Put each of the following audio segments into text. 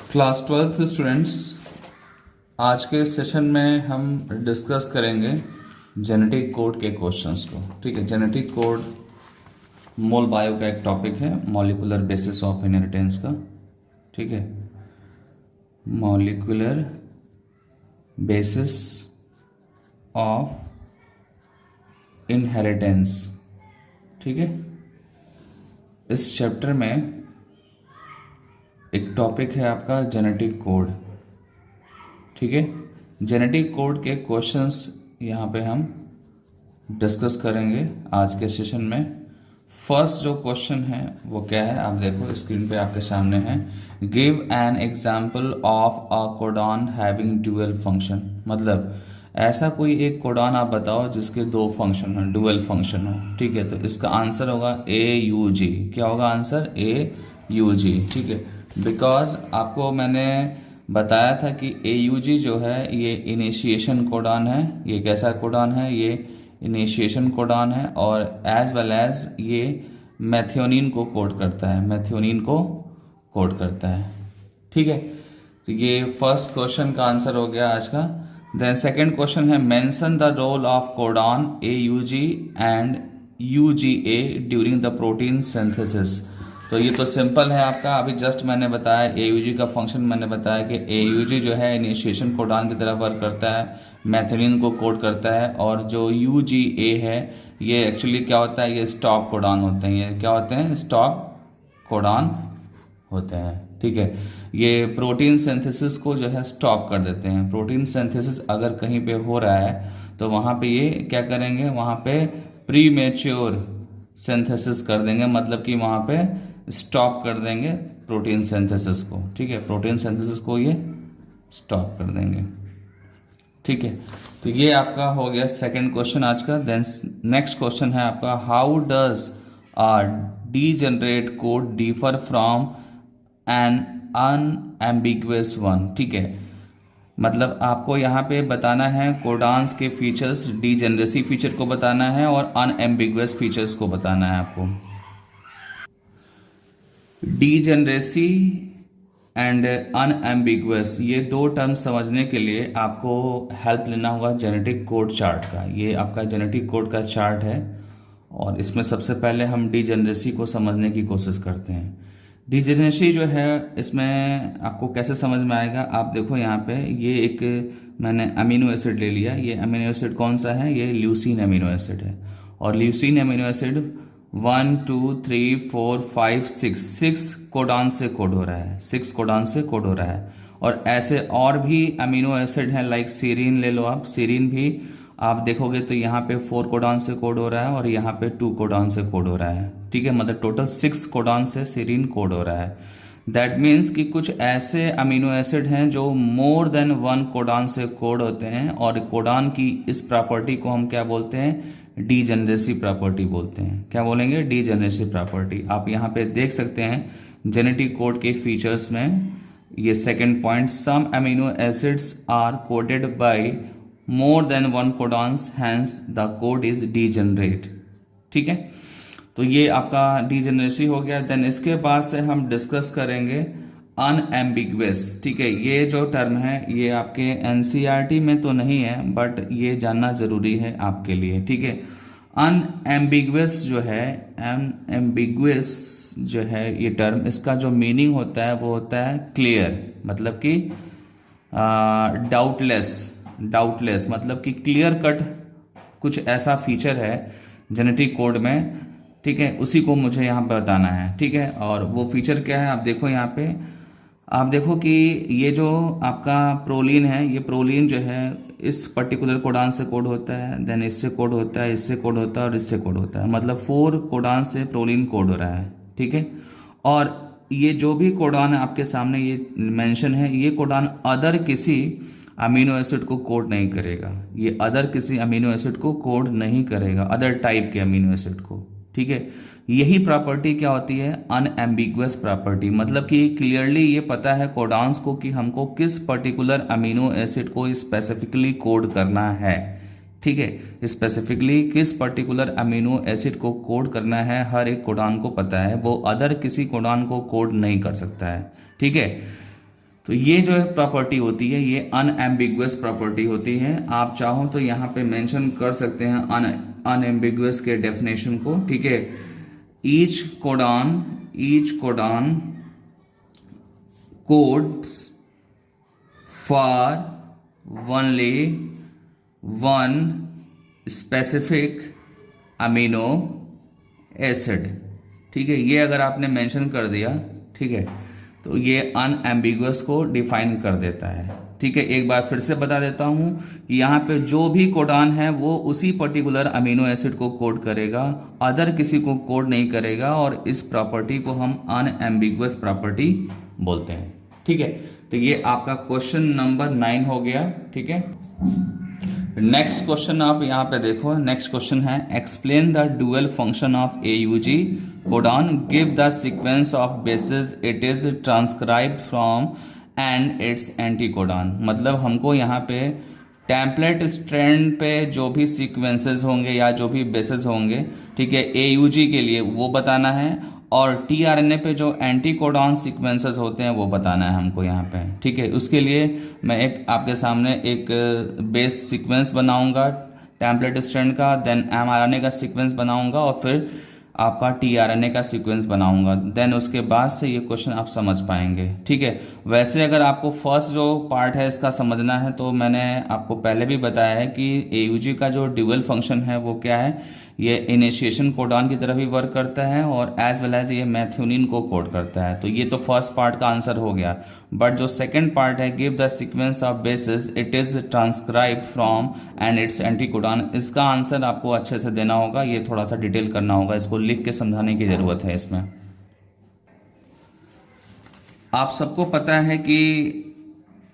Class 12th students, आज के session में हम डिस्कस करेंगे जेनेटिक कोड के क्वेश्चंस को। ठीक है, जेनेटिक कोड मोल बायो का एक टॉपिक है, मॉलिक्यूलर बेसिस ऑफ इनहेरिटेंस का। ठीक है, मॉलिक्यूलर बेसिस ऑफ इनहेरिटेंस। ठीक है, इस चैप्टर में एक टॉपिक है आपका जेनेटिक कोड। ठीक है, जेनेटिक कोड के क्वेश्चंस यहाँ पे हम डिस्कस करेंगे आज के सेशन में। फर्स्ट जो क्वेश्चन है वो क्या है, आप देखो स्क्रीन पे आपके सामने है। Give an example of a codon having dual function. मतलब ऐसा कोई एक कोडॉन आप बताओ जिसके दो फंक्शन हो, ड्यूअल फंक्शन हो। ठीक है, तो इसका आंसर होगा AUG। क्या होगा आंसर? AUG। ठीक है, बिकॉज आपको मैंने बताया था कि AUG जो है ये इनिशिएशन कोडॉन है। ये कैसा कोडॉन है? ये इनिशिएशन कोडॉन है और एज वेल एज ये मेथियोनिन को कोड करता है, मेथियोनिन को कोड करता है। ठीक है, तो ये फर्स्ट क्वेश्चन का आंसर हो गया आज का। देन सेकंड क्वेश्चन है, mention the role of codon AUG and UGA during the protein synthesis. तो ये तो सिंपल है आपका, अभी जस्ट मैंने बताया AUG का फंक्शन। मैंने बताया कि AUG जो है इनिशिएशन कोडॉन की तरह वर्क करता है, मेथियोनिन को कोड करता है, और जो UGA है ये एक्चुअली क्या होता है? ये स्टॉप कोडॉन होते हैं। ये क्या होते हैं? स्टॉप कोडॉन होते हैं। ठीक है, ये प्रोटीन सिंथेसिस को जो है स्टॉप कर देते हैं। प्रोटीन सिंथेसिस अगर कहीं पे हो रहा है तो वहाँ पे ये क्या करेंगे? वहाँ पे प्रीमेच्योर सिंथेसिस कर देंगे, मतलब कि वहाँ पे स्टॉप कर देंगे प्रोटीन सिंथेसिस को। ठीक है, प्रोटीन सिंथेसिस को ये स्टॉप कर देंगे। ठीक है, तो ये आपका हो गया सेकंड क्वेश्चन आज का। देन नेक्स्ट क्वेश्चन है आपका, how does a degenerate code differ from an unambiguous one. ठीक है, मतलब आपको यहाँ पे बताना है कोडान्स के फीचर्स, डीजेनरेसी फीचर को बताना है और अनएम्बिगुअस फीचर्स को बताना है आपको। डीजेनरेसी एंड अनएम्बिगुअस, ये दो टर्म समझने के लिए आपको हेल्प लेना होगा जेनेटिक कोड चार्ट का। ये आपका जेनेटिक कोड का चार्ट है और इसमें सबसे पहले हम डीजेनरेसी को समझने की कोशिश करते हैं। डीजेनरेसी जो है इसमें आपको कैसे समझ में आएगा, आप देखो यहाँ पे ये एक मैंने अमीनो एसिड ले लिया। ये अमीनो एसिड कौन सा है? ये ल्यूसीन अमीनो एसिड है। और ल्यूसीन अमीनो एसिड 1 2 3 4 5 6 कोडॉन से कोड हो रहा है, 6 कोडॉन से कोड हो रहा है। और ऐसे और भी अमीनो एसिड हैं, लाइक सीरीन ले लो आप। सीरीन भी आप देखोगे तो यहाँ पे 4 कोडॉन से कोड हो रहा है और यहाँ पे 2 कोडॉन से कोड हो रहा है। ठीक है, मतलब टोटल 6 कोडॉन से सीरीन कोड हो रहा है। दैट मीन्स कि कुछ ऐसे अमीनो एसिड हैं जो मोर देन 1 कोडॉन से कोड होते हैं, और कोडॉन की इस प्रॉपर्टी को हम क्या बोलते हैं? डीजेनरेसी प्रॉपर्टी बोलते हैं। क्या बोलेंगे? Degeneracy property. आप यहाँ पे देख सकते हैं जेनेटिक कोड के फीचर्स में ये second point, some amino acids are coded by more than 1 codons, hence the code is degenerate. ठीक है, तो ये आपका डीजेनरेसी हो गया। देन इसके बाद से हम डिस्कस करेंगे अनएम्बिगुअस। ठीक है, ये जो टर्म है ये आपके NCERT में तो नहीं है, बट ये जानना जरूरी है आपके लिए। ठीक है, अनएम्बिगुअस जो है, अनएम्बिगुअस जो है ये टर्म, इसका जो मीनिंग होता है वो होता है क्लियर, मतलब कि डाउटलेस। डाउटलेस मतलब कि क्लियर कट कुछ ऐसा फीचर है जेनेटिक कोड में। ठीक है, उसी को मुझे यहाँ पे बताना है। ठीक है, और वो फीचर क्या है आप देखो यहाँ पे। आप देखो कि ये जो आपका प्रोलीन है, ये प्रोलीन जो है इस पर्टिकुलर कोडान से कोड होता है, देन इससे कोड होता है, इससे कोड होता है और इससे कोड होता है। मतलब 4 कोडान से प्रोलीन कोड हो रहा है। ठीक है, और ये जो भी कोडान है आपके सामने ये मेंशन है, ये कोडान अदर किसी अमीनो एसिड को कोड नहीं करेगा। ये अदर किसी अमीनो एसिड को कोड नहीं करेगा, अदर टाइप के अमीनो एसिड को। ठीक है, यही प्रॉपर्टी क्या होती है? Unambiguous property. मतलब कि क्लियरली ये पता है कोडान्स को कि हमको किस पर्टिकुलर अमीनो एसिड को स्पेसिफिकली कोड करना है। ठीक है, स्पेसिफिकली किस पर्टिकुलर अमीनो एसिड को कोड करना है हर एक कोडान को पता है, वो अदर किसी कोडान को कोड नहीं कर सकता है। ठीक है, तो ये जो है प्रॉपर्टी होती है, ये अनएम्बिगुअस प्रॉपर्टी होती है। आप चाहो तो यहाँ पे मेंशन कर सकते हैं अनएम्बिगुअस के डेफिनेशन को, ठीक है। Each codon codes for only one specific amino acid, ठीक है। ये अगर आपने मेंशन कर दिया, ठीक है, तो ये अनएम्बिगुअस को डिफाइन कर देता है, ठीक है। एक बार फिर से बता देता हूं कि यहाँ पे जो भी कोडान है वो उसी पर्टिकुलर अमीनो एसिड को कोड करेगा, अदर किसी को कोड नहीं करेगा, और इस प्रॉपर्टी को हम अनएम्बिगुअस प्रॉपर्टी बोलते हैं, ठीक है। तो ये आपका क्वेश्चन नंबर 9 हो गया, ठीक है। नेक्स्ट क्वेश्चन आप यहाँ पे देखो, नेक्स्ट क्वेश्चन है explain the dual function of AUG codon, give the sequence of bases it is transcribed from and its anti codon. मतलब हमको यहाँ पे टेम्पलेट स्ट्रैंड पे जो भी सीक्वेंसेस होंगे या जो भी बेसिस होंगे, ठीक है, AUG के लिए वो बताना है, और tRNA पे जो एंटी कोडॉन सीक्वेंसेस होते हैं वो बताना है हमको यहाँ पे, ठीक है। उसके लिए मैं एक आपके सामने एक बेस सीक्वेंस बनाऊंगा टेम्पलेट स्ट्रैंड का, देन mRNA का सीक्वेंस बनाऊंगा, और फिर आपका tRNA का सीक्वेंस बनाऊंगा, देन उसके बाद से ये क्वेश्चन आप समझ पाएंगे, ठीक है। वैसे अगर आपको फर्स्ट जो पार्ट है इसका समझना है तो मैंने आपको पहले भी बताया है कि AUG का जो ड्यूअल फंक्शन है वो क्या है, ये इनिशिएशन कोडॉन की तरह भी वर्क करता है और एज वेल एज ये मैथ्यूनिन को कोड करता है। तो ये तो फर्स्ट पार्ट का आंसर हो गया, बट जो सेकंड पार्ट है give the sequence of bases it is transcribed from and its anti codon, इसका आंसर आपको अच्छे से देना होगा, ये थोड़ा सा डिटेल करना होगा, इसको लिख के समझाने की जरूरत है। इसमें आप सबको पता है कि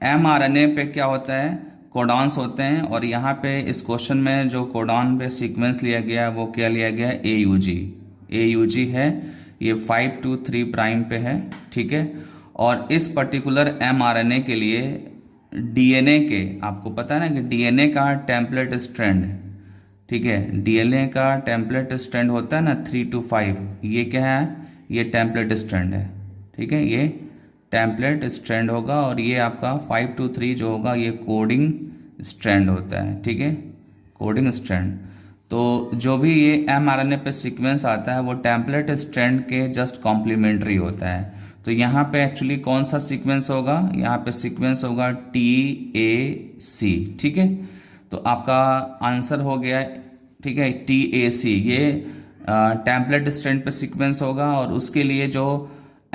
mRNA पे क्या होता है, कोडॉन्स होते हैं, और यहाँ पे इस क्वेश्चन में जो कोडॉन पे सीक्वेंस लिया गया है वो क्या लिया गया है, AUG है, ये 5 to 3 प्राइम पे है, ठीक है। और इस पर्टिकुलर mRNA के लिए DNA के, आपको पता है ना कि DNA का टेम्पलेट स्ट्रैंड, ठीक है, DNA का टेम्पलेट स्ट्रैंड होता है ना 3 to 5, ये क्या है, ये टेम्पलेट स्ट्रैंड है, ठीक है, ये टेम्पलेट स्ट्रैंड होगा, और ये आपका 5 to 3 जो होगा ये कोडिंग स्ट्रैंड होता है, ठीक है, कोडिंग स्ट्रैंड। तो जो भी ये mRNA पे सीक्वेंस आता है वो टेम्पलेट स्ट्रैंड के जस्ट कॉम्प्लीमेंट्री होता है। तो यहाँ पे एक्चुअली कौन सा सीक्वेंस होगा, यहाँ पे सीक्वेंस होगा TAC, ठीक है। तो आपका आंसर हो गया, ठीक है, TAC, ये टेम्पलेट स्ट्रैंड पे सीक्वेंस होगा, और उसके लिए जो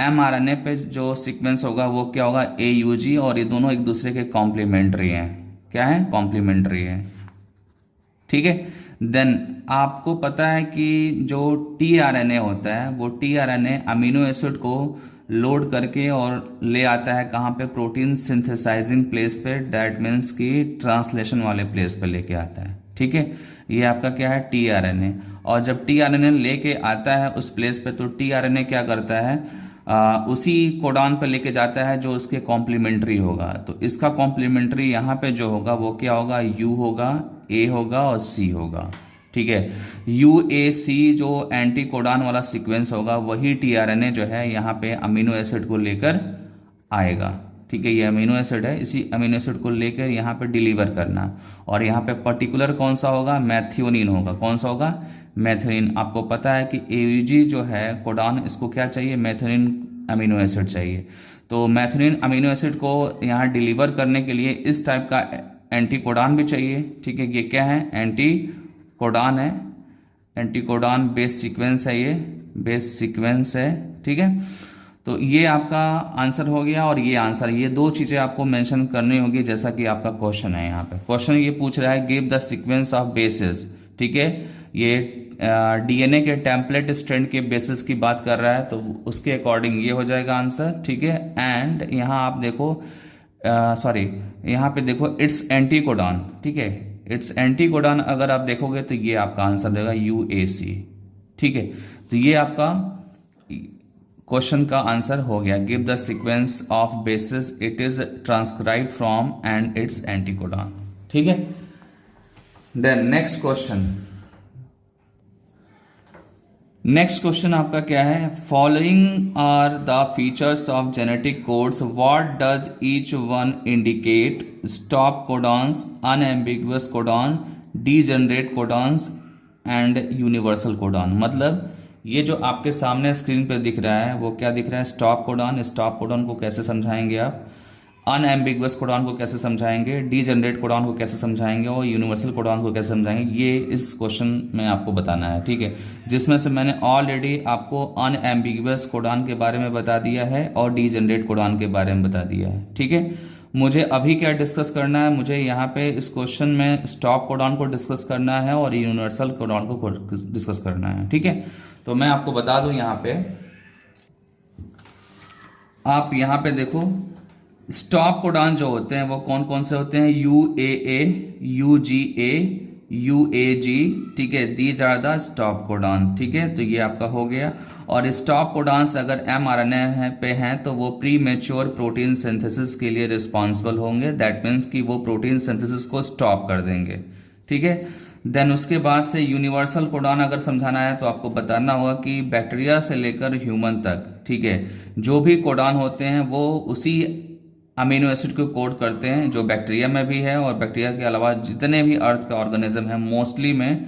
mRNA पे जो सीक्वेंस होगा वो क्या होगा, AUG, और ये दोनों एक दूसरे के कॉम्प्लीमेंट्री हैं, क्या है, कॉम्प्लीमेंट्री है, ठीक है। देन आपको पता है कि जो tRNA होता है वो tRNA अमीनो एसिड को लोड करके और ले आता है कहाँ पे, प्रोटीन सिंथेसाइजिंग प्लेस पे, दैट मीन्स कि ट्रांसलेशन वाले प्लेस पे लेके आता है, ठीक है। ये आपका क्या है, tRNA, और जब tRNA लेके आता है उस प्लेस पे तो tRNA क्या करता है, उसी कोडॉन पे लेके जाता है जो उसके कॉम्प्लीमेंट्री होगा। तो इसका कॉम्प्लीमेंट्री यहाँ पे जो होगा वो क्या होगा, U होगा, A होगा और C होगा, ठीक है। UAC जो एंटी कोडॉन वाला सीक्वेंस होगा वही tRNA जो है यहाँ पे अमीनो एसिड को लेकर आएगा, ठीक है। ये अमीनो एसिड है, इसी अमीनो एसिड को लेकर यहाँ पे डिलीवर करना, और यहाँ पे पर्टिकुलर कौन सा होगा, मैथ्योनिन होगा, कौन सा होगा, मैथ्योनिन। आपको पता है कि AUG जो है कोडॉन, इसको क्या चाहिए, मैथ्योनिन अमीनो एसिड चाहिए। तो मैथ्योनिन अमीनो एसिड को यहाँ डिलीवर करने के लिए इस टाइप का एंटी कोडॉन भी चाहिए, ठीक है। ये क्या है, एंटी कोडॉन है, एंटी कोडॉन बेस सीक्वेंस है, ये बेस सीक्वेंस है, ठीक है। तो ये आपका आंसर हो गया, और ये आंसर, ये दो चीज़ें आपको मेंशन करनी होगी, जैसा कि आपका क्वेश्चन है। यहाँ पे क्वेश्चन ये पूछ रहा है give the sequence of basis, ठीक है, ये DNA के टेम्पलेट स्ट्रैंड के बेसिस की बात कर रहा है, तो उसके अकॉर्डिंग ये हो जाएगा आंसर, ठीक है। एंड यहाँ आप देखो, सॉरी, यहाँ पे देखो इट्स एंटी कोडॉन, ठीक है, इट्स एंटी कोडॉन अगर आप देखोगे तो ये आपका आंसर देगा UAC, ठीक है। तो ये आपका क्वेश्चन का आंसर हो गया, give the sequence of bases it is transcribed from and its anti codon, ठीक है। Then next question, next question आपका क्या है, following are the features of genetic codes, what does each one indicate, stop codons, unambiguous codon, degenerate codons and universal codon. मतलब ये जो आपके सामने स्क्रीन पे दिख रहा है वो क्या दिख रहा है, स्टॉप कोडॉन। स्टॉप कोडॉन को कैसे समझाएंगे आप, अनएम्बिगुअस कोडॉन को कैसे समझाएंगे, डीजनरेट कोडॉन को कैसे समझाएंगे और यूनिवर्सल कोडॉन को कैसे समझाएंगे, ये इस क्वेश्चन में आपको बताना है। ठीक है, जिसमें से मैंने ऑलरेडी आपको अनएम्बिगुअस कोडॉन के बारे में बता दिया है और डीजनरेट कोडॉन के बारे में बता दिया है। ठीक है, मुझे अभी क्या डिस्कस करना है, मुझे यहाँ पे इस क्वेश्चन में स्टॉप कोडॉन को डिस्कस करना है और यूनिवर्सल कोडॉन को डिस्कस करना है। ठीक है, तो मैं आपको बता दूं, यहाँ पे आप यहाँ पे देखो, स्टॉप कोडॉन जो होते हैं वो कौन कौन से होते हैं, UAA, UGA, UAG। ठीक है, these are the stop codon. ठीक है, तो ये आपका हो गया। और स्टॉप कोडॉन्स अगर mRNA पे हैं तो वो प्री मेच्योर प्रोटीन सिंथेसिस के लिए रिस्पॉन्सिबल होंगे। दैट मीन्स कि वो प्रोटीन सिंथेसिस को स्टॉप कर देंगे। ठीक है, देन उसके बाद से यूनिवर्सल कोडॉन अगर समझाना है तो आपको बताना होगा कि बैक्टीरिया से लेकर ह्यूमन तक, ठीक है, जो भी कोडॉन होते हैं वो उसी अमीनो एसिड को कोड करते हैं जो बैक्टीरिया में भी है, और बैक्टीरिया के अलावा जितने भी अर्थ पे ऑर्गेनिज्म है मोस्टली में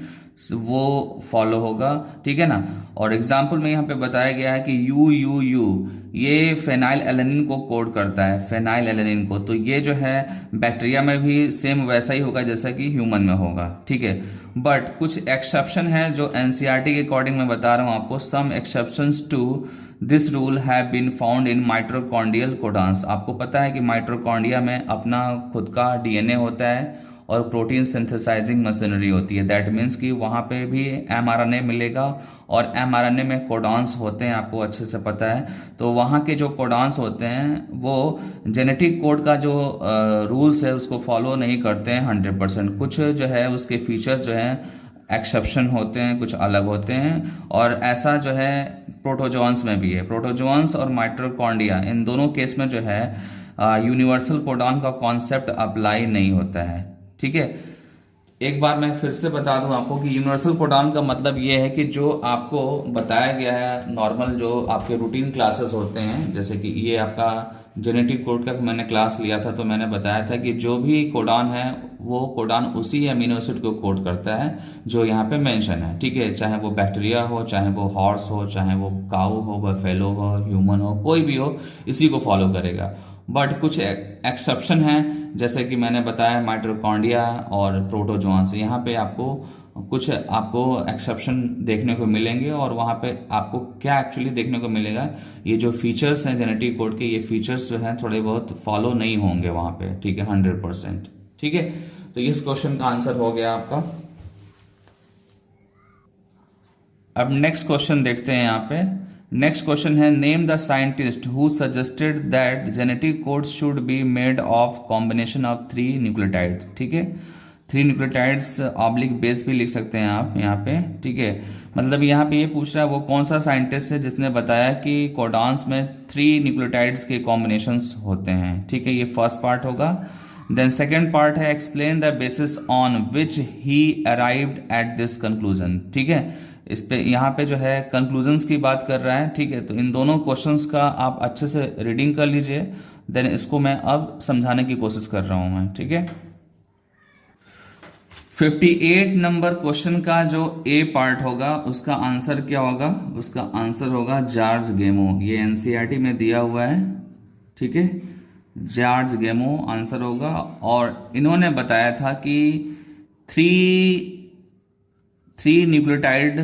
वो फॉलो होगा। ठीक है ना। और एग्जाम्पल में यहाँ पे बताया गया है कि UUU ये फेनाइल एलेनिन को कोड करता है, फेनाइल एलेनिन को। तो ये जो है बैक्टीरिया में भी सेम वैसा ही होगा जैसा कि ह्यूमन में होगा। ठीक है, बट कुछ एक्सेप्शन है जो NCERT के अकॉर्डिंग मैं बता रहा हूँ आपको। Some exceptions to this rule have been found in mitochondrial codons. आपको पता है कि माइटोकॉन्ड्रिया में अपना खुद का DNA होता है और प्रोटीन सिंथेसाइजिंग मशीनरी होती है। दैट मीन्स कि वहाँ पे भी mRNA मिलेगा और mRNA में कोडॉन्स होते हैं, आपको अच्छे से पता है। तो वहाँ के जो कोडॉन्स होते हैं वो जेनेटिक कोड का जो रूल्स है उसको फॉलो नहीं करते हैं 100%। कुछ जो है उसके फीचर्स जो हैं एक्सेप्शन होते हैं, कुछ अलग होते हैं। और ऐसा जो है प्रोटोजोन्स में भी है। प्रोटोजोन्स और माइटोकॉन्ड्रिया इन दोनों केस में जो है यूनिवर्सल कोडॉन का कॉन्सेप्ट अप्लाई नहीं होता है। ठीक है, एक बार मैं फिर से बता दूं आपको कि यूनिवर्सल कोडॉन का मतलब ये है कि जो आपको बताया गया है नॉर्मल जो आपके रूटीन क्लासेस होते हैं, जैसे कि ये आपका जेनेटिक कोड का मैंने क्लास लिया था तो मैंने बताया था कि जो भी कोडॉन है वो कोडॉन उसी अमीनो एसिड को कोड करता है जो यहाँ पे मेंशन है। ठीक है, चाहे वो बैक्टीरिया हो, चाहे वो हॉर्स हो, चाहे वो काऊ हो, बफेलो हो, ह्यूमन हो, कोई भी हो, इसी को फॉलो करेगा। बट कुछ एक्सेप्शन हैं, जैसे कि मैंने बताया माइटोकॉन्ड्रिया और प्रोटोजोन्स। यहाँ पे आपको कुछ एक्सेप्शन देखने को मिलेंगे और वहाँ पे आपको क्या एक्चुअली देखने को मिलेगा, ये जो फीचर्स हैं जेनेटिक कोड के, ये फीचर्स जो हैं थोड़े बहुत फॉलो नहीं होंगे वहाँ पे। ठीक है, 100%। ठीक है, तो इस क्वेश्चन का आंसर हो गया आपका। अब नेक्स्ट क्वेश्चन देखते हैं। यहाँ पे नेक्स्ट क्वेश्चन है, name the scientist who suggested that genetic code should be made of combination of 3 nucleotide. ठीक है, 3 न्यूक्लियोटाइड्स ऑब्लिक बेस भी लिख सकते हैं आप यहाँ पे। ठीक है, मतलब यहाँ पे ये पूछ रहा है वो कौन सा साइंटिस्ट है जिसने बताया कि कोडॉन्स में 3 न्यूक्लियोटाइड्स के कॉम्बिनेशंस होते हैं। ठीक है, ये फर्स्ट पार्ट होगा। देन सेकेंड पार्ट है, explain the basis on which he arrived at this conclusion. ठीक है, इस पे यहाँ पे जो है कंक्लूजन्स की बात कर रहा है। ठीक है, तो इन दोनों क्वेश्चंस का आप अच्छे से रीडिंग कर लीजिए, देन इसको मैं अब समझाने की कोशिश कर रहा हूँ मैं। ठीक है, 58 नंबर क्वेश्चन का जो ए पार्ट होगा उसका आंसर क्या होगा, उसका आंसर होगा जॉर्ज गेमो। ये NCERT में दिया हुआ है। ठीक है, जॉर्ज गेमो आंसर होगा। और इन्होंने बताया था कि थ्री न्यूक्लियोटाइड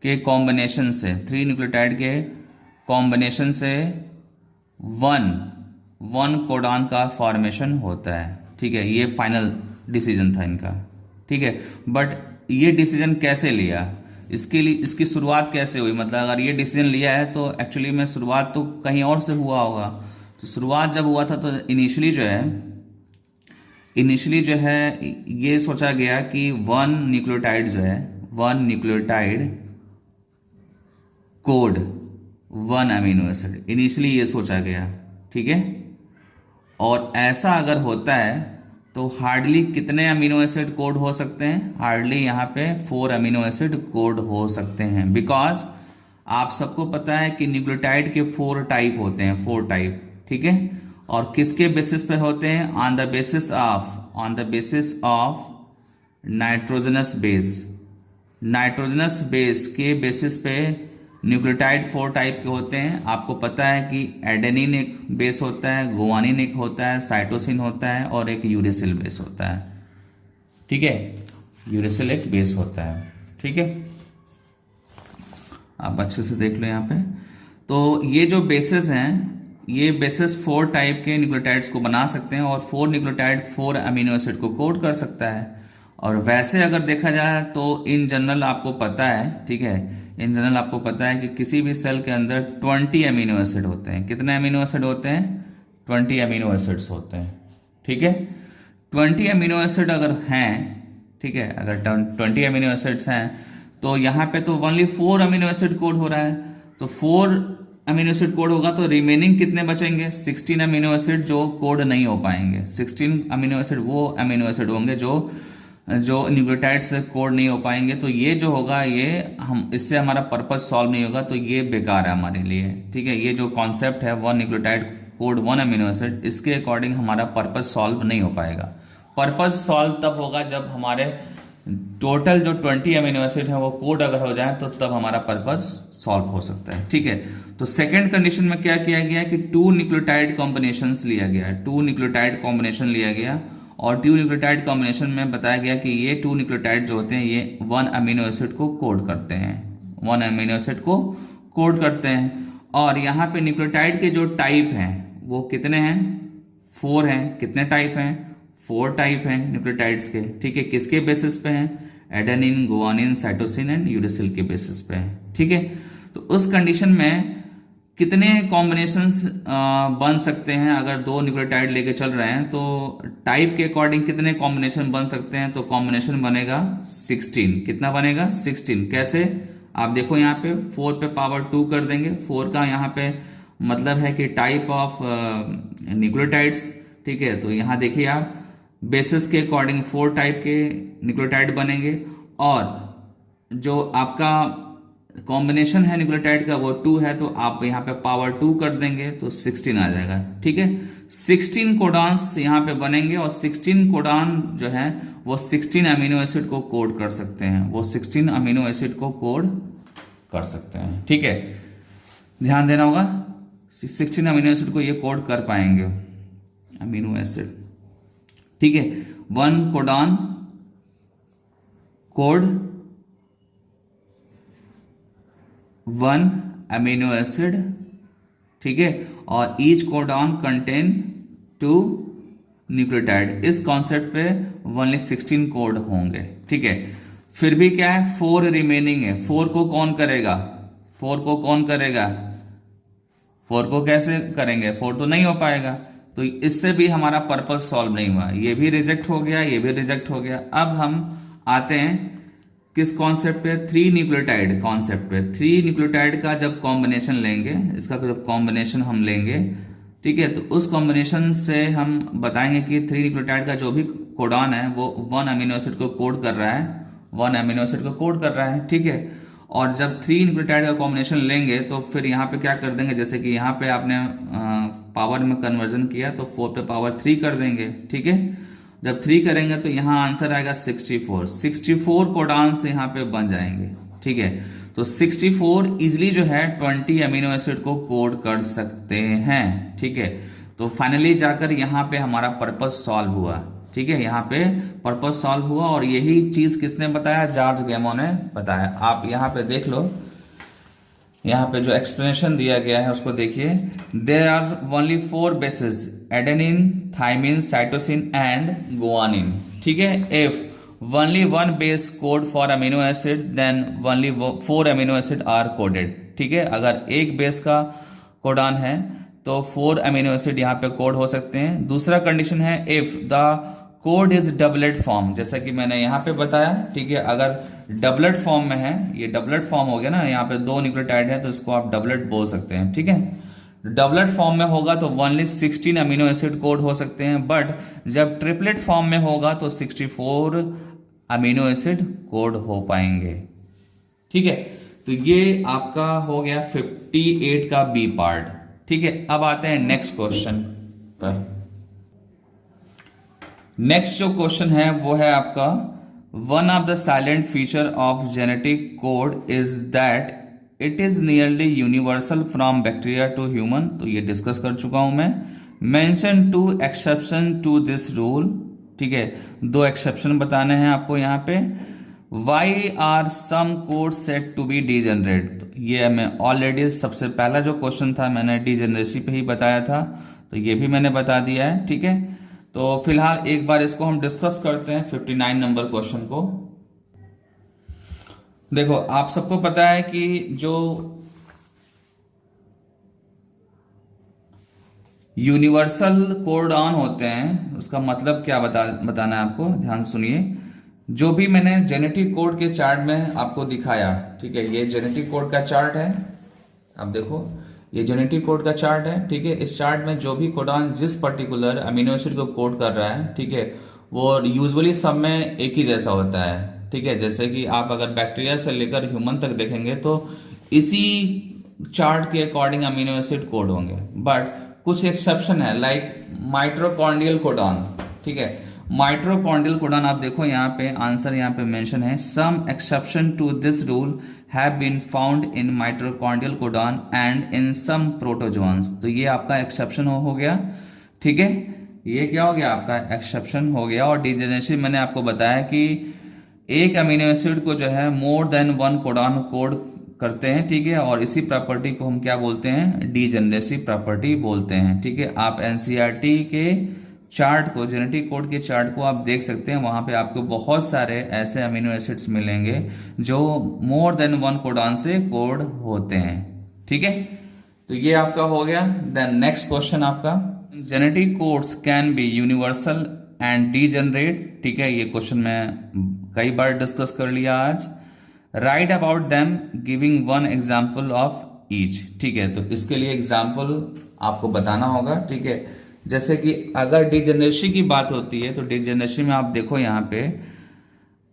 के कॉम्बिनेशन से, 3 न्यूक्लियोटाइड के कॉम्बिनेशन से वन कोडॉन का फॉर्मेशन होता है। ठीक है, ये फाइनल डिसीजन था इनका। ठीक है, बट ये डिसीजन कैसे लिया, इसके लिए इसकी शुरुआत कैसे हुई, मतलब अगर ये डिसीजन लिया है तो एक्चुअली में शुरुआत तो कहीं और से हुआ होगा। तो शुरुआत जब हुआ था तो इनिशियली जो है ये सोचा गया कि 1 न्यूक्लियोटाइड जो है, 1 nucleotide code 1 amino acid, initially ये सोचा गया। ठीक है, और ऐसा अगर होता है तो हार्डली कितने अमीनो एसिड कोड हो सकते हैं? हार्डली यहाँ पे 4 अमीनो एसिड कोड हो सकते हैं, बिकॉज आप सबको पता है कि न्यूक्लियोटाइड के 4 टाइप होते हैं, 4 टाइप, ठीक है। और किसके बेसिस पे होते हैं? On the basis of nitrogenous base. Nitrogenous base के बेसिस पे न्यूक्लियोटाइड 4 टाइप के होते हैं। आपको पता है कि एडेनिन एक बेस होता है, गुआनिन एक होता है, साइटोसिन होता है और एक यूरेसिल बेस होता है, ठीक है। यूरेसिल एक बेस होता है, ठीक है। आप अच्छे से देख लो यहाँ पे। तो ये जो बेसेस हैं, ये बेसिस 4 टाइप के न्यूक्लियोटाइड्स को बना सकते हैं और 4 न्यूक्लियोटाइड 4 अमीनो एसिड को कोड कर सकता है। और वैसे अगर देखा जाए तो इन जनरल आपको पता है, ठीक है, इन जनरल आपको पता है कि किसी भी सेल के अंदर 20 अमीनो एसिड होते हैं। कितने अमीनो एसिड होते हैं? 20 अमीनो एसिड्स होते हैं, ठीक है। 20 अमीनो एसिड अगर हैं, ठीक है, अगर 20 अमीनो एसिड्स हैं तो यहाँ पे तो ओनली 4 अमीनो एसिड कोड हो रहा है। तो 4 अमीनो एसिड कोड होगा तो रिमेनिंग कितने बचेंगे? 16 अमीनो एसिड जो कोड नहीं हो पाएंगे। 16 अमीनो एसिड वो अमीनो एसिड होंगे जो न्यूक्लियोटाइड से कोड नहीं हो पाएंगे। तो ये जो होगा, ये हम इससे हमारा पर्पस सॉल्व नहीं होगा, तो ये बेकार है हमारे लिए, ठीक है। ये जो कॉन्सेप्ट है 1 न्यूक्लियोटाइड कोड 1 अमीनो एसिड, इसके अकॉर्डिंग हमारा पर्पस सॉल्व नहीं हो पाएगा। पर्पस सॉल्व तब होगा जब हमारे टोटल जो 20 अमीनो एसिड है वो कोड अगर हो जाए, तो तब हमारा पर्पस सॉल्व हो सकता है, ठीक है। तो सेकेंड कंडीशन में क्या किया गया कि 2 न्यूक्लियोटाइड कॉम्बिनेशन लिया गया, 2 न्यूक्लियोटाइड कॉम्बिनेशन लिया गया और 2 न्यूक्लियोटाइड कॉम्बिनेशन में बताया गया कि ये 2 न्यूक्लियोटाइड जो होते हैं ये 1 अमीनो एसिड को कोड करते हैं, 1 अमीनो एसिड को कोड करते हैं। और यहाँ पे न्यूक्लियोटाइड के जो टाइप हैं वो कितने हैं? 4 हैं। कितने टाइप हैं? 4 टाइप हैं न्यूक्लियोटाइड्स के, ठीक है। किसके बेसिस पे हैं? Adenine, guanine, cytosine and uracil के बेसिस पे हैं, ठीक है। तो उस कंडीशन में कितने कॉम्बिनेशंस बन सकते हैं? अगर 2 न्यूक्लियोटाइड लेके चल रहे हैं तो टाइप के अकॉर्डिंग कितने कॉम्बिनेशन बन सकते हैं? तो कॉम्बिनेशन बनेगा 16। कितना बनेगा? 16। कैसे? आप देखो यहाँ पे 4 पे पावर 2 कर देंगे। 4 का यहाँ पे मतलब है कि टाइप ऑफ न्यूक्लियोटाइड्स, ठीक है। तो यहाँ देखिए आप बेसिस के अकॉर्डिंग 4 टाइप के न्यूक्लियोटाइड बनेंगे और जो आपका कॉम्बिनेशन है न्यूक्लियोटाइड का वो 2 है, तो आप यहाँ पे पावर 2 कर देंगे तो 16 आ जाएगा, ठीक है। 16 कोडॉन्स यहाँ पे बनेंगे और 16 कोडॉन जो है वो 16 अमीनो एसिड को कोड कर सकते हैं, वो 16 अमीनो एसिड को कोड कर सकते हैं, ठीक है। ध्यान देना होगा, 16 अमीनो एसिड को ये कोड कर पाएंगे अमीनो एसिड, ठीक है। 1 कोडॉन कोड 1 अमीनो एसिड, ठीक है। और ईच कोडॉन कंटेन 2 न्यूक्लियोटाइड। इस कॉन्सेप्ट पे ओनली 16 कोड होंगे, ठीक है। फिर भी क्या है? 4 रिमेनिंग है। 4 को कौन करेगा? 4 को कौन करेगा? 4 को कैसे करेंगे? 4 तो नहीं हो पाएगा, तो इससे भी हमारा पर्पस सॉल्व नहीं हुआ। ये भी रिजेक्ट हो गया, ये भी रिजेक्ट हो गया। अब हम आते हैं किस कॉन्सेप्ट पे? 3 न्यूक्लियोटाइड कॉन्सेप्ट पे। 3 न्यूक्लियोटाइड का जब कॉम्बिनेशन लेंगे, इसका जब कॉम्बिनेशन हम लेंगे, ठीक है, तो उस कॉम्बिनेशन से हम बताएंगे कि 3 न्यूक्लियोटाइड का जो भी कोडॉन है वो 1 अमीनो एसिड को कोड कर रहा है, 1 अमीनो एसिड को कोड कर रहा है, ठीक है। और जब 3 न्यूक्लियोटाइड का कॉम्बिनेशन लेंगे तो फिर यहाँ पे क्या कर देंगे? जैसे कि यहाँ पे आपने पावर में कन्वर्जन किया तो 4 पे पावर 3 कर देंगे, ठीक है। जब 3 करेंगे तो यहाँ आंसर आएगा 64। 64 कोडॉन्स यहाँ पे बन जाएंगे, ठीक है। तो 64 इजिली जो है 20 अमीनो एसिड को कोड कर सकते हैं, ठीक है। तो फाइनली जाकर यहाँ पे हमारा पर्पस सॉल्व हुआ, ठीक है। यहाँ पे पर्पस सॉल्व हुआ और यही चीज किसने बताया? जॉर्ज गैमो ने बताया। आप यहाँ पे देख लो, यहाँ पे जो एक्सप्लेनेशन दिया गया है उसको देखिए। There are only 4 bases, adenine, thymine, cytosine and guanine, ठीक है। If only 1 base code for amino acid then only 4 amino acid are coded, ठीक है। अगर एक बेस का कोडॉन है तो 4 अमीनो एसिड यहाँ पे कोड हो सकते हैं। दूसरा कंडीशन है if the code is doublet form, जैसा कि मैंने यहाँ पे बताया, ठीक है। अगर डबलेट फॉर्म में है, ये डबलेट फॉर्म हो गया ना, यहाँ पे 2 न्यूक्लियोटाइड है तो इसको आप डबलेट बोल सकते हैं, ठीक है। डबलेट फॉर्म में होगा तो ओनली 16 अमीनो एसिड कोड हो सकते हैं, बट जब ट्रिपलेट फॉर्म में होगा तो 64 अमीनो एसिड कोड हो पाएंगे। ठीक है, तो ये आपका हो गया 58 का बी पार्ट। ठीक है, अब आते हैं नेक्स्ट क्वेश्चन पर। नेक्स्ट जो क्वेश्चन है वो है आपका, one of the silent feature of genetic code is that it is nearly universal from bacteria to human. तो ये डिस्कस कर चुका हूं मैं। Mention two exception to this rule. ठीक है, दो एक्सेप्शन बताने हैं आपको यहाँ पे। Why are some code set to be degenerate. तो ये मैं ऑलरेडी सबसे पहला जो क्वेश्चन था मैंने डीजेनरेसी पे ही बताया था, तो ये भी मैंने बता दिया है। ठीक है, तो फिलहाल एक बार इसको हम डिस्कस करते हैं 59 नंबर क्वेश्चन को। देखो, आप सबको पता है कि जो यूनिवर्सल कोडॉन होते हैं उसका मतलब क्या बताना है आपको, ध्यान से सुनिए। जो भी मैंने जेनेटिक कोड के चार्ट में आपको दिखाया, ठीक है, ये जेनेटिक कोड का चार्ट है। अब देखो, ये जेनेटिक कोड का चार्ट है। ठीक है, इस चार्ट में जो भी कोडॉन जिस पर्टिकुलर अमीनो एसिड को कोड कर रहा है, ठीक है, वो यूजुअली सब में एक ही जैसा होता है। ठीक है, जैसे कि आप अगर बैक्टीरिया से लेकर ह्यूमन तक देखेंगे तो इसी चार्ट के अकॉर्डिंग अमीनो एसिड कोड होंगे, बट कुछ एक्सेप्शन है, लाइक माइटोकॉन्ड्रियल कोडॉन। ठीक है, माइटोकॉन्ड्रियल कोडॉन आप देखो यहाँ पे आंसर यहाँ पे मेंशन है, some exception to this rule have been found in mitochondrial codon and in some protozoans. तो ये आपका एक्सेप्शन हो गया। ठीक है, ये क्या हो गया, आपका एक्सेप्शन हो गया। और डीजेनरेसी मैंने आपको बताया कि एक अमीनो एसिड को जो है more than one codon code करते हैं। ठीक है, और इसी प्रॉपर्टी को हम क्या बोलते हैं, डीजेनरेसी प्रॉपर्टी बोलते हैं। ठीक है, आप एनसीईआरटी के चार्ट को, जेनेटिक कोड के चार्ट को आप देख सकते हैं, वहां पे आपको बहुत सारे ऐसे अमीनो एसिड्स मिलेंगे जो मोर देन वन कोडॉन से कोड होते हैं। ठीक है, तो ये आपका हो गया। देन नेक्स्ट क्वेश्चन आपका, genetic codes can be universal and degenerate. ठीक है, ये क्वेश्चन मैं कई बार डिस्कस कर लिया आज। Right about them giving one example of each. ठीक है, तो इसके लिए एग्जाम्पल आपको बताना होगा। ठीक है, जैसे कि अगर डीजेनरेसी की बात होती है तो डीजेनरेसी में आप देखो यहाँ पे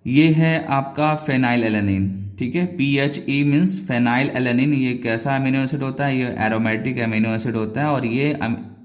ये है आपका फेनाइल एलेनिन। ठीक है, PHE मीन्स फेनाइल एलेनिन। ये कैसा अमीनो एसिड होता है, ये एरोमेटिक अमीनो एसिड होता है और ये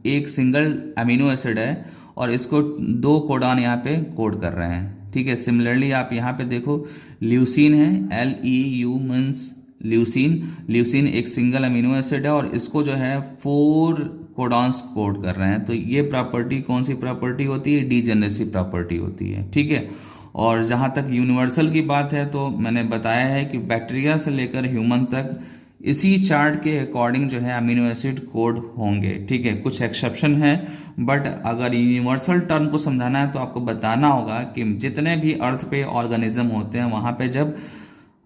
एक सिंगल अमीनो एसिड है और इसको दो कोडॉन यहाँ पे कोड कर रहे हैं। ठीक है, सिमिलरली आप यहाँ पे देखो ल्यूसीन है, LEU मीन्स ल्यूसीन। ल्यूसीन एक सिंगल अमीनो एसिड है और इसको जो है 4 कोडॉन्स कोड कर रहे हैं। तो ये प्रॉपर्टी कौन सी प्रॉपर्टी होती है, डीजेनरेसी प्रॉपर्टी होती है। ठीक है, और जहाँ तक यूनिवर्सल की बात है तो मैंने बताया है कि बैक्टीरिया से लेकर ह्यूमन तक इसी चार्ट के अकॉर्डिंग जो है अमीनो एसिड कोड होंगे। ठीक है, कुछ एक्सेप्शन है, बट अगर यूनिवर्सल टर्म को समझाना है तो आपको बताना होगा कि जितने भी अर्थ पे ऑर्गेनिज्म होते हैं वहाँ पे जब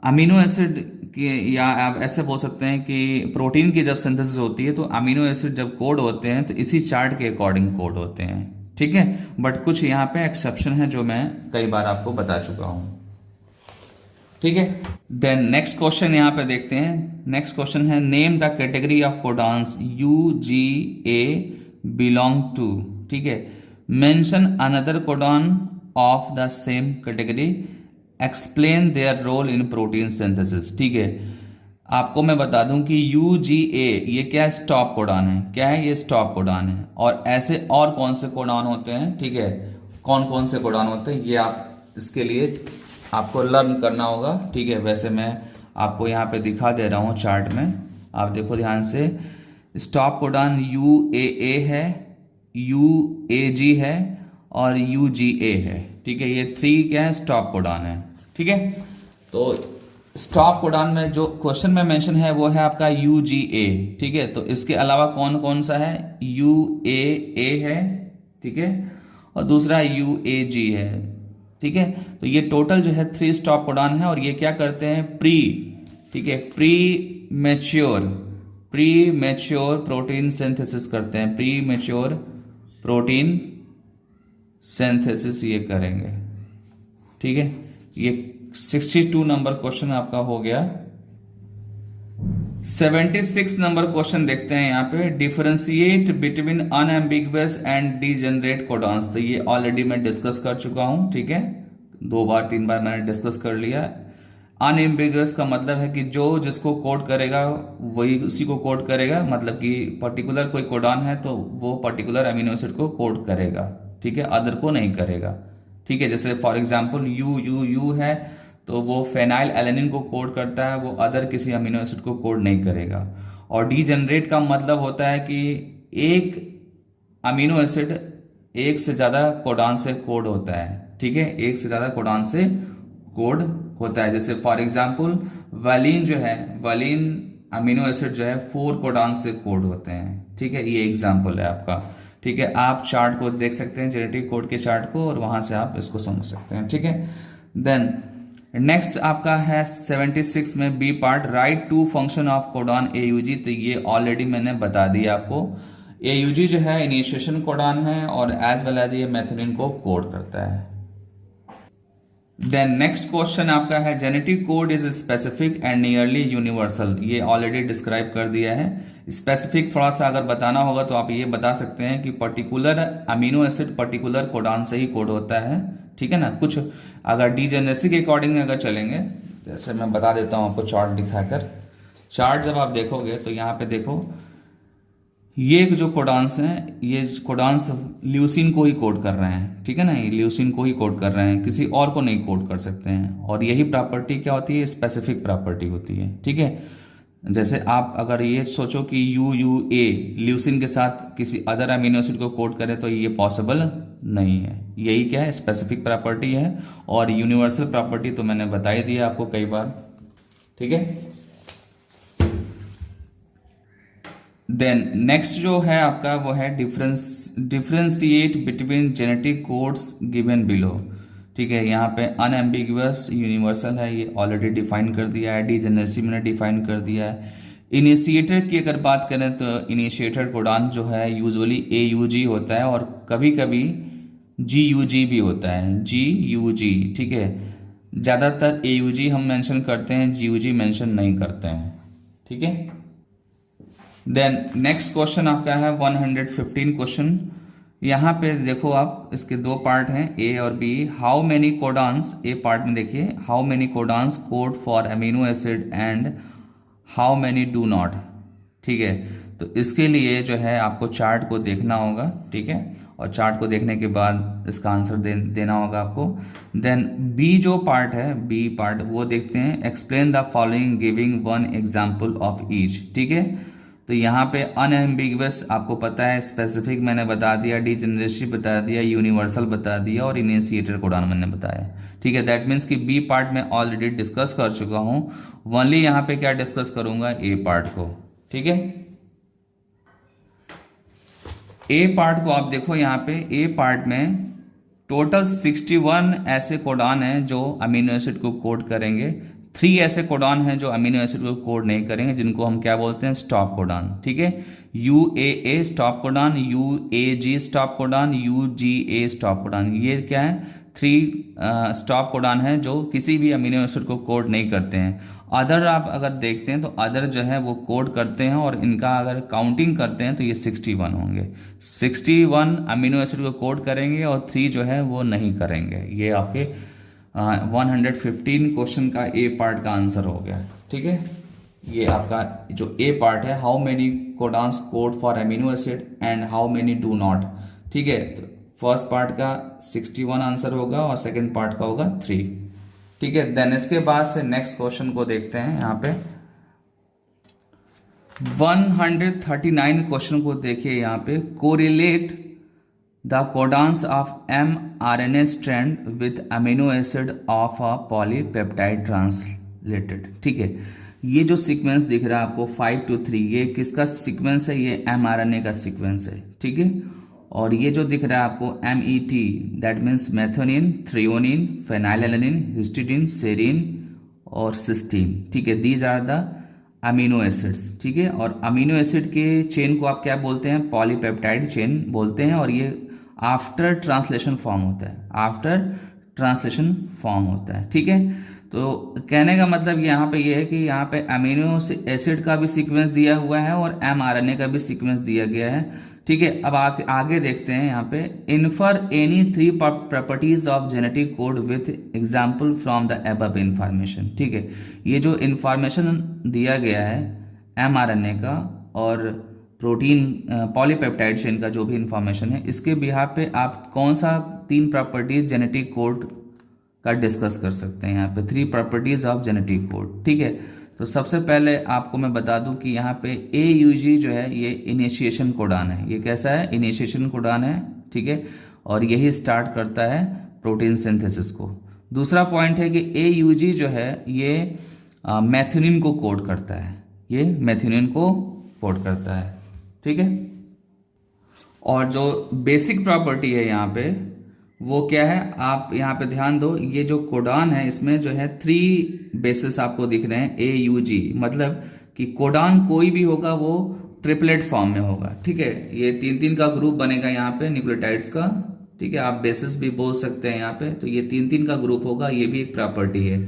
अमीनो एसिड की, या आप ऐसे बोल सकते हैं कि प्रोटीन की जब सिंथेसिस होती है तो अमीनो एसिड जब कोड होते हैं तो इसी चार्ट के अकॉर्डिंग कोड होते हैं। ठीक है, बट कुछ यहाँ पे एक्सेप्शन है जो मैं कई बार आपको बता चुका हूँ। ठीक है, देन नेक्स्ट क्वेश्चन यहाँ पे देखते हैं। नेक्स्ट क्वेश्चन है, name the category of codons UGA belong to. ठीक है, mention another codon of the same category, explain their role in protein synthesis. ठीक है, आपको मैं बता दूं कि UGA ये क्या है, स्टॉप कोडॉन है। क्या है, ये स्टॉप कोडॉन है। और ऐसे और कौन से कोडॉन होते हैं, ठीक है, कौन कौन से कोडॉन होते हैं ये आप इसके लिए आपको लर्न करना होगा। ठीक है, वैसे मैं आपको यहाँ पे दिखा दे रहा हूँ चार्ट में, आप देखो ध्यान से। स्टॉप कोडॉन UAA है, UAG है और UGA है। ठीक है, ये 3 क्या है, स्टॉप कोडॉन है। ठीक है, तो स्टॉप कोडॉन में जो क्वेश्चन में मेंशन है वो है आपका UGA। ठीक है, तो इसके अलावा कौन कौन सा है, UAA है। ठीक है, और दूसरा UAG है। ठीक है, तो ये टोटल जो है 3 स्टॉप कोडॉन है और ये क्या करते हैं, ठीक है, प्री मैच्योर प्रोटीन सिंथेसिस करते हैं। प्री मैच्योर प्रोटीन सिंथेसिस ये करेंगे। ठीक है, ये 62 नंबर क्वेश्चन आपका हो गया। 76 नंबर क्वेश्चन देखते हैं यहाँ पे, differentiate between unambiguous and degenerate codons. तो ये ऑलरेडी मैं डिस्कस कर चुका हूँ, ठीक है, 2 बार 3 बार मैंने डिस्कस कर लिया। अनएम्बिगुअस का मतलब है कि जो जिसको कोड करेगा वही उसी को कोड करेगा, मतलब कि पर्टिकुलर कोई कोडॉन है तो वो पर्टिकुलर अमीनो एसिड को कोड करेगा, ठीक है, अदर को नहीं करेगा, ठीक है। जैसे for example you you you है तो वो फेनाइल एलेनिन को कोड करता है, वो अदर किसी अमीनो एसिड को कोड नहीं करेगा। और डीजेनरेट का मतलब होता है कि एक अमीनो एसिड एक से ज़्यादा कोडॉन से कोड होता है, ठीक है, एक से ज़्यादा कोडॉन से कोड होता है। जैसे फॉर एग्जांपल वालिन जो है, वालिन अमीनो एसिड जो है 4 कोडॉन से कोड होते हैं, ठीक है, ये एग्जांपल है आपका, ठीक है। आप चार्ट को देख सकते हैं, जेनेटिक कोड के चार्ट को, और वहां से आप इसको समझ सकते हैं, ठीक है। देन नेक्स्ट आपका है 76 में B part, write to function of codon A. U G already मैंने बता दिया आपको, एयूजी जो है इनिशिएशन कोडॉन है और एज वेल एज ये मेथिओनिन को कोड करता है। देन नेक्स्ट क्वेश्चन आपका है, genetic code is specific and nearly universal. ये ऑलरेडी डिस्क्राइब कर दिया है। स्पेसिफिक थोड़ा सा अगर बताना होगा तो आप ये बता सकते हैं कि particular amino acid particular codon से ही कोड होता है, ठीक है ना। कुछ अगर डीजेनरेसी के अकॉर्डिंग अगर चलेंगे, जैसे मैं बता देता हूँ आपको चार्ट दिखाकर। चार्ट जब आप देखोगे तो यहाँ पे देखो, ये जो कोडॉन्स हैं, ये कोडॉन्स ल्यूसिन को ही कोड कर रहे हैं, ठीक है ना, ये ल्यूसिन को ही कोड कर रहे हैं, किसी और को नहीं कोड कर सकते हैं। और यही प्रॉपर्टी क्या होती है, स्पेसिफिक प्रॉपर्टी होती है, ठीक है। जैसे आप अगर ये सोचो कि यू यू ए ल्यूसिन के साथ किसी अदर अमीनो एसिड को कोड करें तो ये पॉसिबल नहीं है। यही क्या है, स्पेसिफिक प्रॉपर्टी है। और यूनिवर्सल प्रॉपर्टी तो मैंने बता ही दिया आपको कई बार, ठीक है। देन नेक्स्ट जो है आपका वो है differentiate between genetic codes given below, ठीक है। यहाँ पे अनएम्बिगुअस यूनिवर्सल है, ये ऑलरेडी डिफाइन कर दिया है। डीजेनरेसी मैंने डिफाइन कर दिया है। इनिशिएटर की अगर बात करें तो इनिशिएटर कोडॉन जो है यूजुअली AUG होता है और कभी कभी GUG भी होता है, GUG, ठीक है। ज़्यादातर AUG हम मेंशन करते हैं, GUG मेंशन नहीं करते हैं, ठीक है। देन नेक्स्ट क्वेश्चन आपका है 115 क्वेश्चन। यहाँ पे देखो आप, इसके 2 पार्ट हैं, ए और B. How many codons, A part में देखिए, how many codons code for amino acid and how many do not, ठीक है। तो इसके लिए जो है आपको चार्ट को देखना होगा, ठीक है, और चार्ट को देखने के बाद इसका आंसर देना होगा आपको। देन बी जो पार्ट है, बी पार्ट वो देखते हैं, explain the following giving one example of each, ठीक है। तो यहाँ पे अनएम्बिगुअस आपको पता है, स्पेसिफिक मैंने बता दिया, डीजेनरेसी बता दिया, यूनिवर्सल बता दिया, और इनिशिएटर कोडॉन मैंने बताया, ठीक है। दैट मीन्स कि बी पार्ट में ऑलरेडी डिस्कस कर चुका हूँ, ओनली यहाँ पे क्या डिस्कस करूंगा, ए पार्ट को, ठीक है। ए पार्ट को आप देखो, यहाँ पे ए पार्ट में टोटल 61 ऐसे कोडॉन हैं जो अमीनो एसिड को कोड करेंगे। 3 ऐसे कोडॉन हैं जो अमीनो एसिड को कोड नहीं करेंगे, जिनको हम क्या बोलते हैं, स्टॉप कोडॉन, ठीक है। UAA stop codon, UAG stop codon, UGA stop codon. ये क्या है, 3 स्टॉप कोडॉन हैं जो किसी भी अमीनो एसिड को कोड नहीं करते हैं। अदर आप अगर देखते हैं तो अदर जो है वो कोड करते हैं, और इनका अगर काउंटिंग करते हैं तो ये 61 होंगे। 61 अमीनो एसिड को कोड करेंगे और 3 जो है वो नहीं करेंगे। ये आपके 115 क्वेश्चन का ए पार्ट का आंसर हो गया, ठीक है। ये आपका जो ए पार्ट है, how many codons code for amino acid and how many do not, ठीक है। तो फर्स्ट पार्ट का 61 आंसर होगा और सेकंड पार्ट का होगा 3, ठीक है। देन इसके बाद से नेक्स्ट क्वेश्चन को देखते हैं। यहाँ पे 139 क्वेश्चन को देखिए, यहाँ पे correlate the codons of mRNA strand with amino acid of a polypeptide translated, ठीक है। ये जो सीक्वेंस दिख रहा है आपको 5 to 3, ये किसका सीक्वेंस है, ये mRNA का सीक्वेंस है, ठीक है। और ये जो दिख रहा है आपको MET, that means methionine, threonine, phenylalanine, histidine, serine और सिस्टीन, ठीक है। These are the amino acids, ठीक है। और अमीनो एसिड के चेन को आप क्या बोलते हैं, पॉलीपेप्टाइड चेन बोलते हैं। और ये आफ्टर ट्रांसलेशन फॉर्म होता है, आफ्टर ट्रांसलेशन फॉर्म होता है, ठीक है। तो कहने का मतलब यहाँ पे ये है कि यहाँ पे अमीनो एसिड का भी सीक्वेंस दिया हुआ है और mRNA का भी सीक्वेंस दिया गया है। ठीक है, अब आगे देखते हैं यहाँ पे, infer any 3 properties of genetic code with example from the above information. ठीक है, ये जो इंफॉर्मेशन दिया गया है mRNA का और प्रोटीन पॉलीपेप्टाइड चेन का जो भी इंफॉर्मेशन है, इसके बिहाफ पे आप कौन सा 3 प्रॉपर्टीज जेनेटिक कोड का डिस्कस कर सकते हैं। यहाँ पे 3 प्रॉपर्टीज ऑफ जेनेटिक कोड। ठीक है, तो सबसे पहले आपको मैं बता दूं कि यहाँ पे AUG जो है ये इनिशिएशन कोडान है। ये कैसा है? इनिशिएशन कोडान है। ठीक है, और यही स्टार्ट करता है प्रोटीन सिंथेसिस को। दूसरा पॉइंट है कि AUG जो है ये मैथ्यूनिन को कोड करता है। ये मैथ्यूनिन को कोड करता है। ठीक है, और जो बेसिक प्रॉपर्टी है यहाँ पे वो क्या है, आप यहाँ पे ध्यान दो, ये जो कोडान है इसमें जो है 3 बेसिस आपको दिख रहे हैं AUG, मतलब कि कोडान कोई भी होगा वो ट्रिपलेट फॉर्म में होगा। ठीक है, ये 3-3 का ग्रुप बनेगा यहाँ पे न्यूक्लियोटाइड्स का। ठीक है, आप बेसिस भी बोल सकते हैं यहाँ पे, तो ये 3-3 का ग्रुप होगा, ये भी एक प्रॉपर्टी है।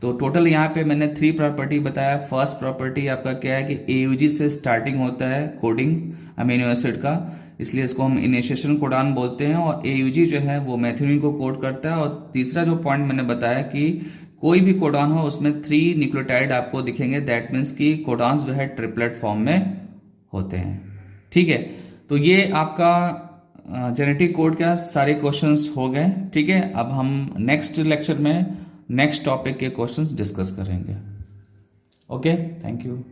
तो टोटल यहाँ पे मैंने 3 प्रॉपर्टी बताया। फर्स्ट प्रॉपर्टी आपका क्या है कि AUG से स्टार्टिंग होता है कोडिंग अमीनो एसिड का, इसलिए इसको हम इनिशिएशन कोडान बोलते हैं, और AUG जो है वो मैथ्यूनिन को कोड करता है। और तीसरा जो पॉइंट मैंने बताया कि कोई भी कोडान हो उसमें 3 न्यूक्लियोटाइड आपको दिखेंगे, दैट मीन्स कि कोडान्स जो है ट्रिपलेट फॉर्म में होते हैं। ठीक है, तो ये आपका जेनेटिक कोड का सारे क्वेश्चंस हो गए। ठीक है, अब हम नेक्स्ट लेक्चर में नेक्स्ट टॉपिक के क्वेश्चंस डिस्कस करेंगे। Okay, thank you.